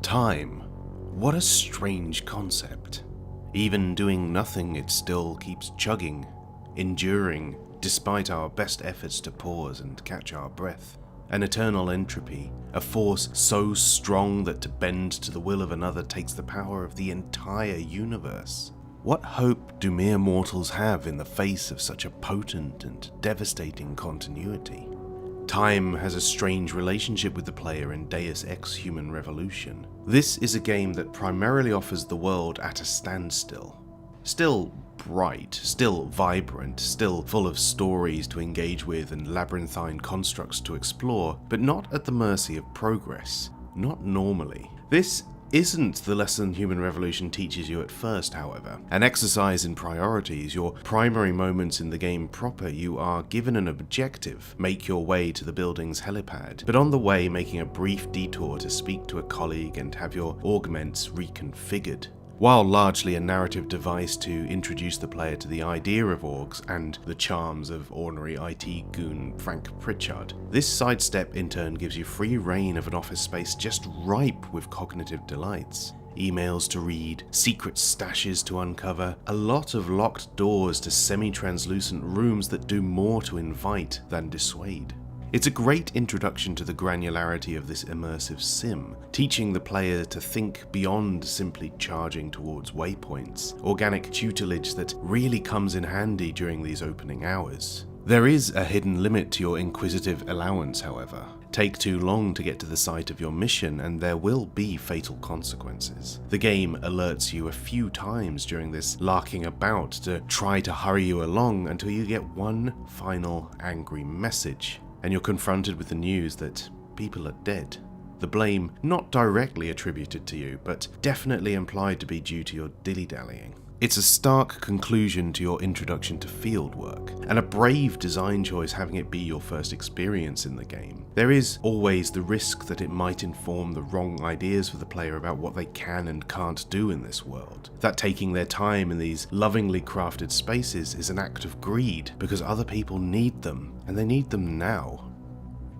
Time. What a strange concept. Even doing nothing, it still keeps chugging, enduring, despite our best efforts to pause and catch our breath. An eternal entropy, a force so strong that to bend to the will of another takes the power of the entire universe. What hope do mere mortals have in the face of such a potent and devastating continuity? Time has a strange relationship with the player in Deus Ex Human Revolution. This is a game that primarily offers the world at a standstill. Still bright, still vibrant, still full of stories to engage with and labyrinthine constructs to explore, but not at the mercy of progress. Not normally. This isn't the lesson Human Revolution teaches you at first, however. An exercise in priorities, your primary moments in the game proper, you are given an objective, make your way to the building's helipad, but on the way making a brief detour to speak to a colleague and have your augments reconfigured. While largely a narrative device to introduce the player to the idea of orgs and the charms of ornery IT goon Frank Pritchard, this sidestep in turn gives you free reign of an office space just ripe with cognitive delights. Emails to read, secret stashes to uncover, a lot of locked doors to semi-translucent rooms that do more to invite than dissuade. It's a great introduction to the granularity of this immersive sim, teaching the player to think beyond simply charging towards waypoints, organic tutelage that really comes in handy during these opening hours. There is a hidden limit to your inquisitive allowance, however. Take too long to get to the site of your mission and there will be fatal consequences. The game alerts you a few times during this larking about to try to hurry you along until you get one final angry message. And you're confronted with the news that people are dead. The blame not directly attributed to you, but definitely implied to be due to your dilly-dallying. It's a stark conclusion to your introduction to fieldwork, and a brave design choice having it be your first experience in the game. There is always the risk that it might inform the wrong ideas for the player about what they can and can't do in this world. That taking their time in these lovingly crafted spaces is an act of greed because other people need them, and they need them now.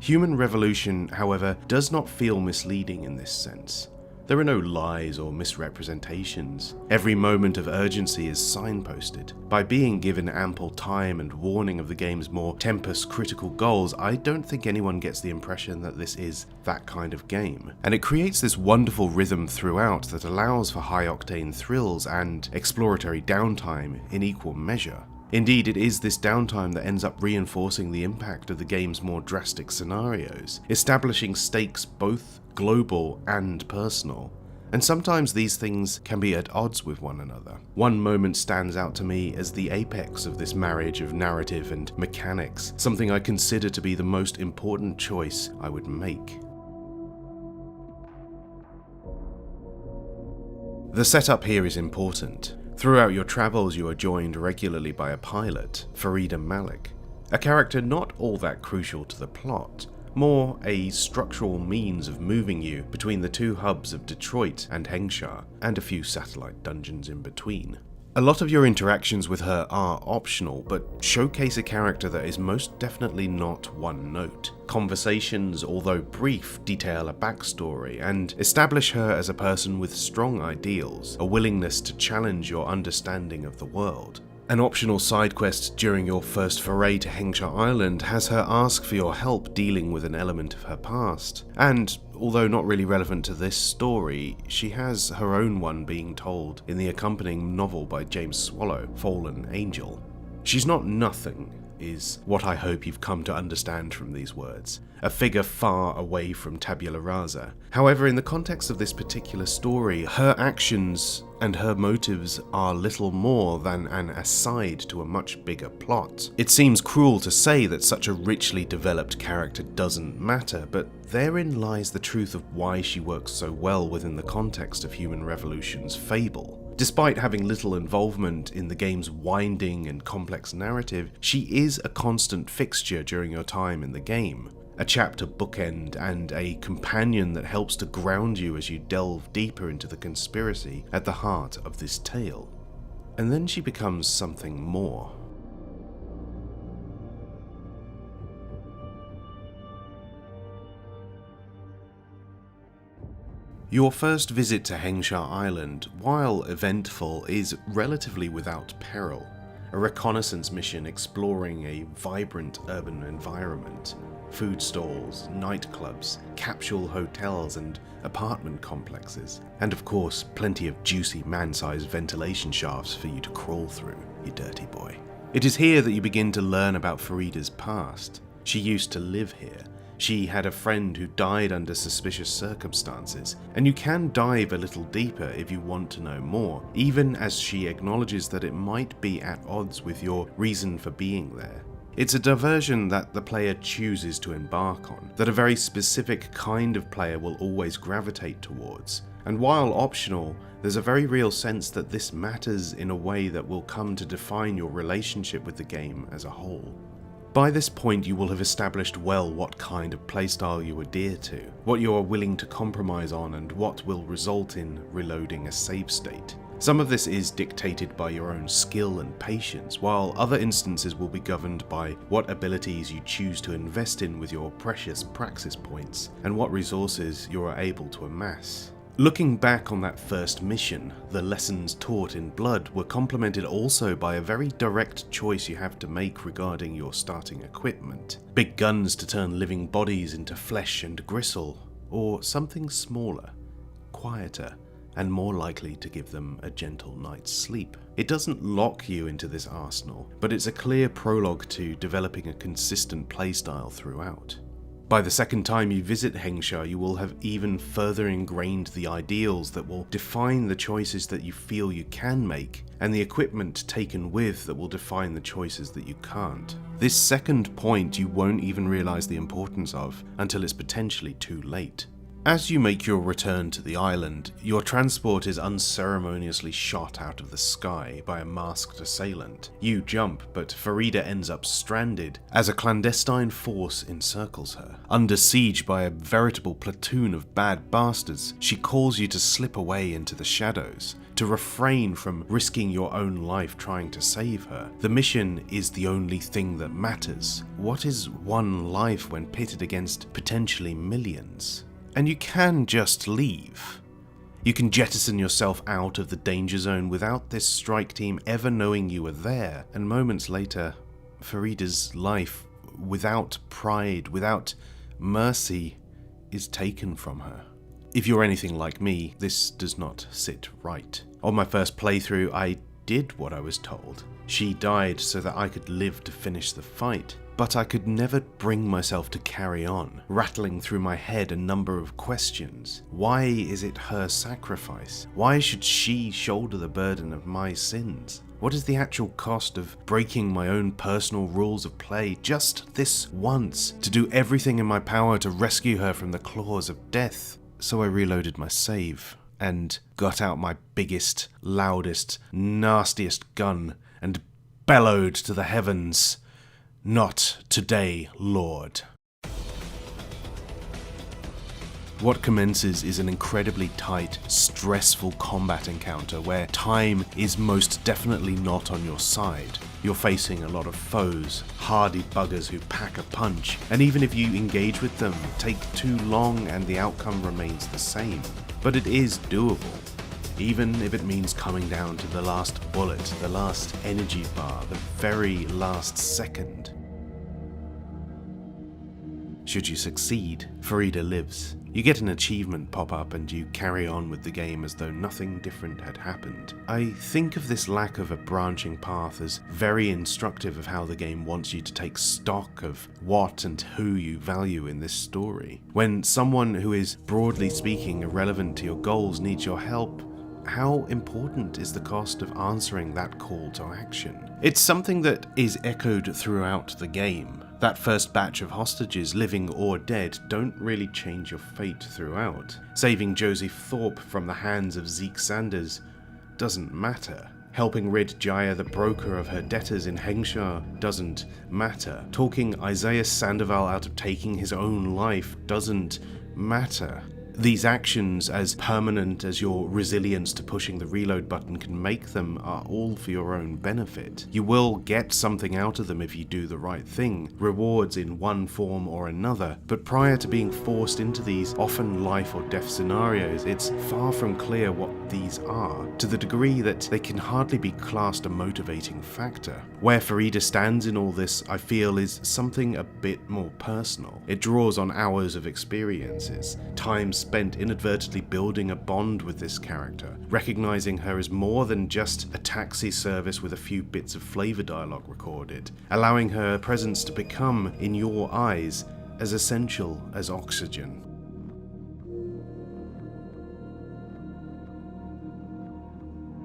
Human Revolution, however, does not feel misleading in this sense. There are no lies or misrepresentations. Every moment of urgency is signposted. By being given ample time and warning of the game's more tempest-critical goals, I don't think anyone gets the impression that this is that kind of game. And it creates this wonderful rhythm throughout that allows for high-octane thrills and exploratory downtime in equal measure. Indeed, it is this downtime that ends up reinforcing the impact of the game's more drastic scenarios, establishing stakes both global and personal. And sometimes these things can be at odds with one another. One moment stands out to me as the apex of this marriage of narrative and mechanics, something I consider to be the most important choice I would make. The setup here is important. Throughout your travels you are joined regularly by a pilot, Faridah Malik, a character not all that crucial to the plot, more a structural means of moving you between the two hubs of Detroit and Hengshire, and a few satellite dungeons in between. A lot of your interactions with her are optional, but showcase a character that is most definitely not one note. Conversations, although brief, detail a backstory and establish her as a person with strong ideals, a willingness to challenge your understanding of the world. An optional side quest during your first foray to Hengshire Island has her ask for your help dealing with an element of her past, and although not really relevant to this story, she has her own one being told in the accompanying novel by James Swallow, Fallen Angel. She's not nothing, is what I hope you've come to understand from these words. A figure far away from tabula rasa. However, in the context of this particular story, her actions and her motives are little more than an aside to a much bigger plot. It seems cruel to say that such a richly developed character doesn't matter, but therein lies the truth of why she works so well within the context of Human Revolution's fable. Despite having little involvement in the game's winding and complex narrative, she is a constant fixture during your time in the game. A chapter bookend and a companion that helps to ground you as you delve deeper into the conspiracy at the heart of this tale. And then she becomes something more. Your first visit to Hengsha Island, while eventful, is relatively without peril. A reconnaissance mission exploring a vibrant urban environment. Food stalls, nightclubs, capsule hotels and apartment complexes. And of course, plenty of juicy man-sized ventilation shafts for you to crawl through, you dirty boy. It is here that you begin to learn about Faridah's past. She used to live here. She had a friend who died under suspicious circumstances, and you can dive a little deeper if you want to know more, even as she acknowledges that it might be at odds with your reason for being there. It's a diversion that the player chooses to embark on, that a very specific kind of player will always gravitate towards. And while optional, there's a very real sense that this matters in a way that will come to define your relationship with the game as a whole. By this point, you will have established well what kind of playstyle you adhere to, what you are willing to compromise on, and what will result in reloading a save state. Some of this is dictated by your own skill and patience, while other instances will be governed by what abilities you choose to invest in with your precious praxis points, and what resources you are able to amass. Looking back on that first mission, the lessons taught in Blood were complemented also by a very direct choice you have to make regarding your starting equipment. Big guns to turn living bodies into flesh and gristle, or something smaller, quieter, and more likely to give them a gentle night's sleep. It doesn't lock you into this arsenal, but it's a clear prologue to developing a consistent playstyle throughout. By the second time you visit Hengsha, you will have even further ingrained the ideals that will define the choices that you feel you can make, and the equipment taken with that will define the choices that you can't. This second point you won't even realize the importance of until it's potentially too late. As you make your return to the island, your transport is unceremoniously shot out of the sky by a masked assailant. You jump, but Faridah ends up stranded as a clandestine force encircles her. Under siege by a veritable platoon of bad bastards, she calls you to slip away into the shadows, to refrain from risking your own life trying to save her. The mission is the only thing that matters. What is one life when pitted against potentially millions? And you can just leave. You can jettison yourself out of the danger zone without this strike team ever knowing you were there, and moments later, Faridah's life, without pride, without mercy, is taken from her. If you're anything like me, this does not sit right. On my first playthrough, I did what I was told. She died so that I could live to finish the fight. But I could never bring myself to carry on, rattling through my head a number of questions. Why is it her sacrifice? Why should she shoulder the burden of my sins? What is the actual cost of breaking my own personal rules of play just this once, to do everything in my power to rescue her from the claws of death? So I reloaded my save, and got out my biggest, loudest, nastiest gun, and bellowed to the heavens, "Not today, Lord." What commences is an incredibly tight, stressful combat encounter where time is most definitely not on your side. You're facing a lot of foes, hardy buggers who pack a punch, and even if you engage with them, take too long and the outcome remains the same. But it is doable, even if it means coming down to the last bullet, the last energy bar, the very last second. Should you succeed, Faridah lives. You get an achievement pop up and you carry on with the game as though nothing different had happened. I think of this lack of a branching path as very instructive of how the game wants you to take stock of what and who you value in this story. When someone who is, broadly speaking, irrelevant to your goals needs your help, how important is the cost of answering that call to action? It's something that is echoed throughout the game. That first batch of hostages, living or dead, don't really change your fate throughout. Saving Josie Thorpe from the hands of Zeke Sanders doesn't matter. Helping rid Jaya, the broker of her debtors in Hengsha, doesn't matter. Talking Isaiah Sandoval out of taking his own life doesn't matter. These actions, as permanent as your resilience to pushing the reload button can make them, are all for your own benefit. You will get something out of them if you do the right thing, rewards in one form or another, but prior to being forced into these often life or death scenarios, it's far from clear what these are, to the degree that they can hardly be classed a motivating factor. Where Faridah stands in all this, I feel, is something a bit more personal. It draws on hours of experiences, time spent inadvertently building a bond with this character, recognizing her as more than just a taxi service with a few bits of flavor dialogue recorded, allowing her presence to become, in your eyes, as essential as oxygen.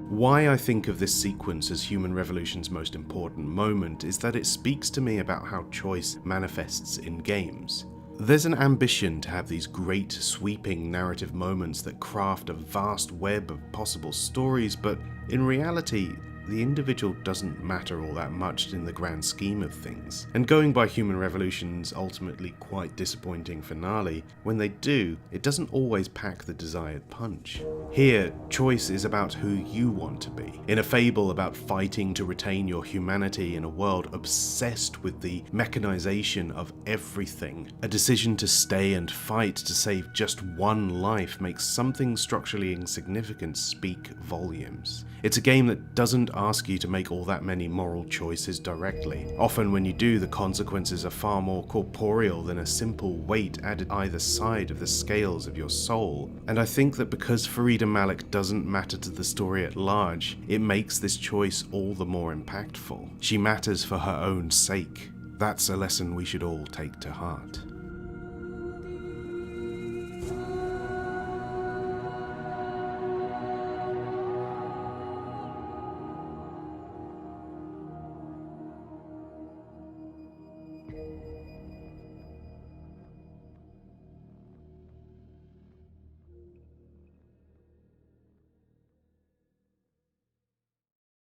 Why I think of this sequence as Human Revolution's most important moment is that it speaks to me about how choice manifests in games. There's an ambition to have these great, sweeping narrative moments that craft a vast web of possible stories, but in reality, the individual doesn't matter all that much in the grand scheme of things. And going by Human Revolution's ultimately quite disappointing finale, when they do, it doesn't always pack the desired punch. Here, choice is about who you want to be. In a fable about fighting to retain your humanity in a world obsessed with the mechanization of everything, a decision to stay and fight to save just one life makes something structurally insignificant speak volumes. It's a game that doesn't ask you to make all that many moral choices directly. Often when you do, the consequences are far more corporeal than a simple weight added either side of the scales of your soul. And I think that because Faridah Malik doesn't matter to the story at large, it makes this choice all the more impactful. She matters for her own sake. That's a lesson we should all take to heart.